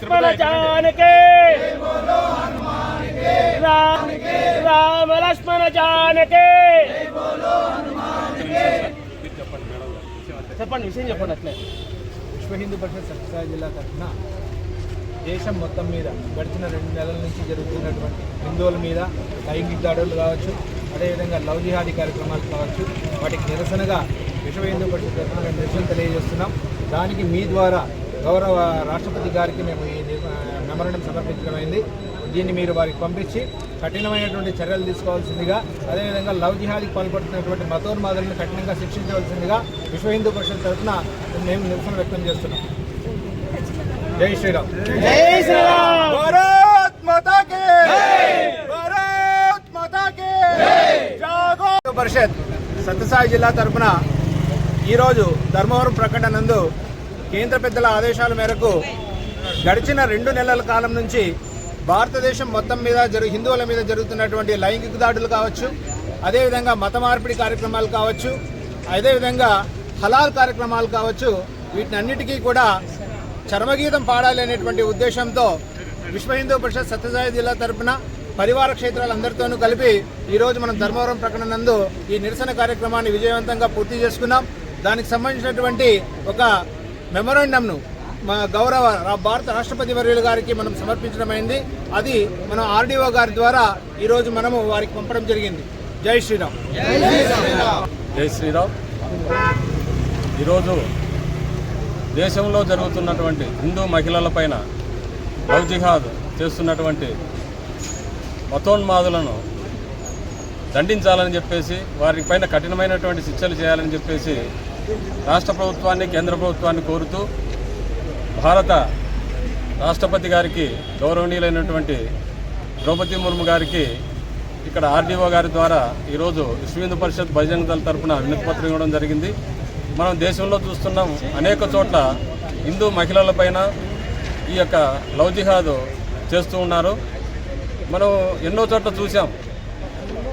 लक्ष्मण जानकी राम लक्ष्मण जानकी చెప్పండి విషయం చెప్పండి. అట్లే విశ్వ హిందూ పరిషత్ సత్యసాయి జిల్లా తరఫున దేశం మొత్తం మీద గడిచిన 2 నెలల నుంచి జరుగుతున్నటువంటి హిందువుల మీద లైంగిక దాడులు కావచ్చు, అదేవిధంగా లవ్ జిహాదీ కార్యక్రమాలు కావచ్చు, వాటికి నిరసనగా విశ్వ హిందూ పరిషత్ తరఫున నిరసన తెలియజేస్తున్నాం. దానికి మీ ద్వారా గౌరవ రాష్ట్రపతి గారికి మేము ఈ మెమోరాండం సమర్పించడమైంది. దీన్ని మీరు వారికి పంపించి కఠినమైనటువంటి చర్యలు తీసుకోవాల్సిందిగా, అదేవిధంగా లవ్ జిహాదీకి పాల్పడుతున్నటువంటి మతోన్మాదులను కఠినంగా శిక్షించవలసిందిగా విశ్వ హిందూ పరిషత్ తరఫున మేము నిరసన వ్యక్తం చేస్తున్నాం. జై శ్రీరామ్. జై శ్రీరామ్. భారత్ మాతా కీ జై. భారత్ మాతా కీ జై. జాగో పరిషత్ సత్యసాయి జిల్లా తరఫున ఈరోజు ధర్మవరం ప్రకటన నందు కేంద్ర పెద్దల ఆదేశాల మేరకు గడిచిన 2 నెలల కాలం నుంచి భారతదేశం మొత్తం మీద హిందువుల మీద జరుగుతున్నటువంటి లైంగిక దాడులు కావచ్చు, అదేవిధంగా మత మార్పిడి కార్యక్రమాలు కావచ్చు, అదేవిధంగా హలాల్ కార్యక్రమాలు కావచ్చు, వీటినన్నిటికీ కూడా చర్మగీతం పాడాలి అనేటువంటి ఉద్దేశంతో విశ్వ హిందూ పరిషత్ సత్యసాయి జిల్లా తరఫున పరివార క్షేత్రాలందరితోనూ కలిపి ఈరోజు మనం ధర్మవరం ప్రకటన నందు ఈ నిరసన కార్యక్రమాన్ని విజయవంతంగా పూర్తి చేసుకున్నాం. దానికి సంబంధించినటువంటి ఒక మెమోరాండంను మా గౌరవ భారత రాష్ట్రపతి వర్యులు గారికి మనం సమర్పించడమైంది. అది మనం ఆర్డీఓ గారి ద్వారా ఈరోజు మనము వారికి పంపడం జరిగింది. జై శ్రీరామ్. జై శ్రీరామ్. ఈరోజు దేశంలో జరుగుతున్నటువంటి హిందూ మహిళల పైన లవ్ జిహాద్ చేస్తున్నటువంటి మతోన్మాదులను దండించాలని చెప్పేసి, వారి పైన కఠినమైనటువంటి శిక్షలు చేయాలని చెప్పేసి రాష్ట్ర ప్రభుత్వాన్ని, కేంద్ర ప్రభుత్వాన్ని కోరుతూ భారత రాష్ట్రపతి గారికి, గౌరవనీయులైనటువంటి ద్రౌపది ముర్ము గారికి ఇక్కడ ఆర్డీఓ గారి ద్వారా ఈరోజు విశ్వ హిందూ పరిషత్ బజరంగ దళ తరఫున వినతిపత్రం ఇవ్వడం జరిగింది. మనం దేశంలో చూస్తున్నాం, అనేక చోట్ల హిందూ మహిళలపైన ఈ యొక్క లవ్ జిహాద్ చేస్తూ ఉన్నారు. మనం ఎన్నో చోట్ల చూసాం.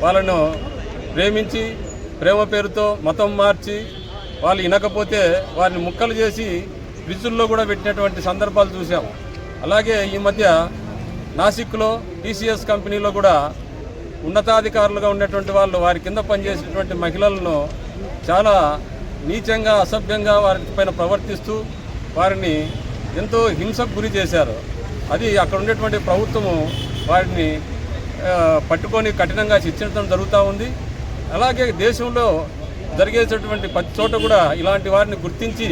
వాళ్ళను ప్రేమించి ప్రేమ పేరుతో మతం మార్చి వాళ్ళు వినకపోతే వారిని ముక్కలు చేసి ఫ్రిడ్జుల్లో కూడా పెట్టినటువంటి సందర్భాలు చూసాం. అలాగే ఈ మధ్య నాసిక్లో టీసీఎస్ కంపెనీలో కూడా ఉన్నతాధికారులుగా ఉన్నటువంటి వాళ్ళు వారి కింద పనిచేసేటువంటి మహిళలను చాలా నీచంగా, అసభ్యంగా వారి పైన ప్రవర్తిస్తూ వారిని ఎంతో హింసకు గురి చేశారు. అది అక్కడ ఉండేటువంటి ప్రభుత్వము వారిని పట్టుకొని కఠినంగా శిక్షించడం జరుగుతూ ఉంది. అలాగే దేశంలో జరిగేటటువంటి ప్రతి చోట కూడా ఇలాంటి వారిని గుర్తించి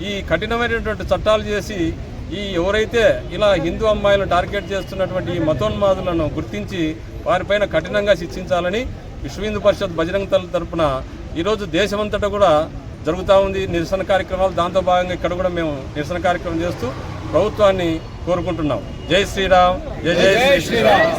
ఈ కఠినమైనటువంటి చట్టాలు చేసి ఎవరైతే ఇలా హిందూ అమ్మాయిలను టార్గెట్ చేస్తున్నటువంటి ఈ మతోన్మాదులను గుర్తించి వారిపైన కఠినంగా శిక్షించాలని విశ్వ హిందూ పరిషత్ బజరంగ దళ తరఫున ఈరోజు దేశమంతటా కూడా జరుగుతూ ఉంది నిరసన కార్యక్రమాలు. దాంతో భాగంగా ఇక్కడ కూడా మేము నిరసన కార్యక్రమం చేస్తూ ప్రభుత్వాన్ని కోరుకుంటున్నాం. జై శ్రీరామ్. జై జై శ్రీరామ్.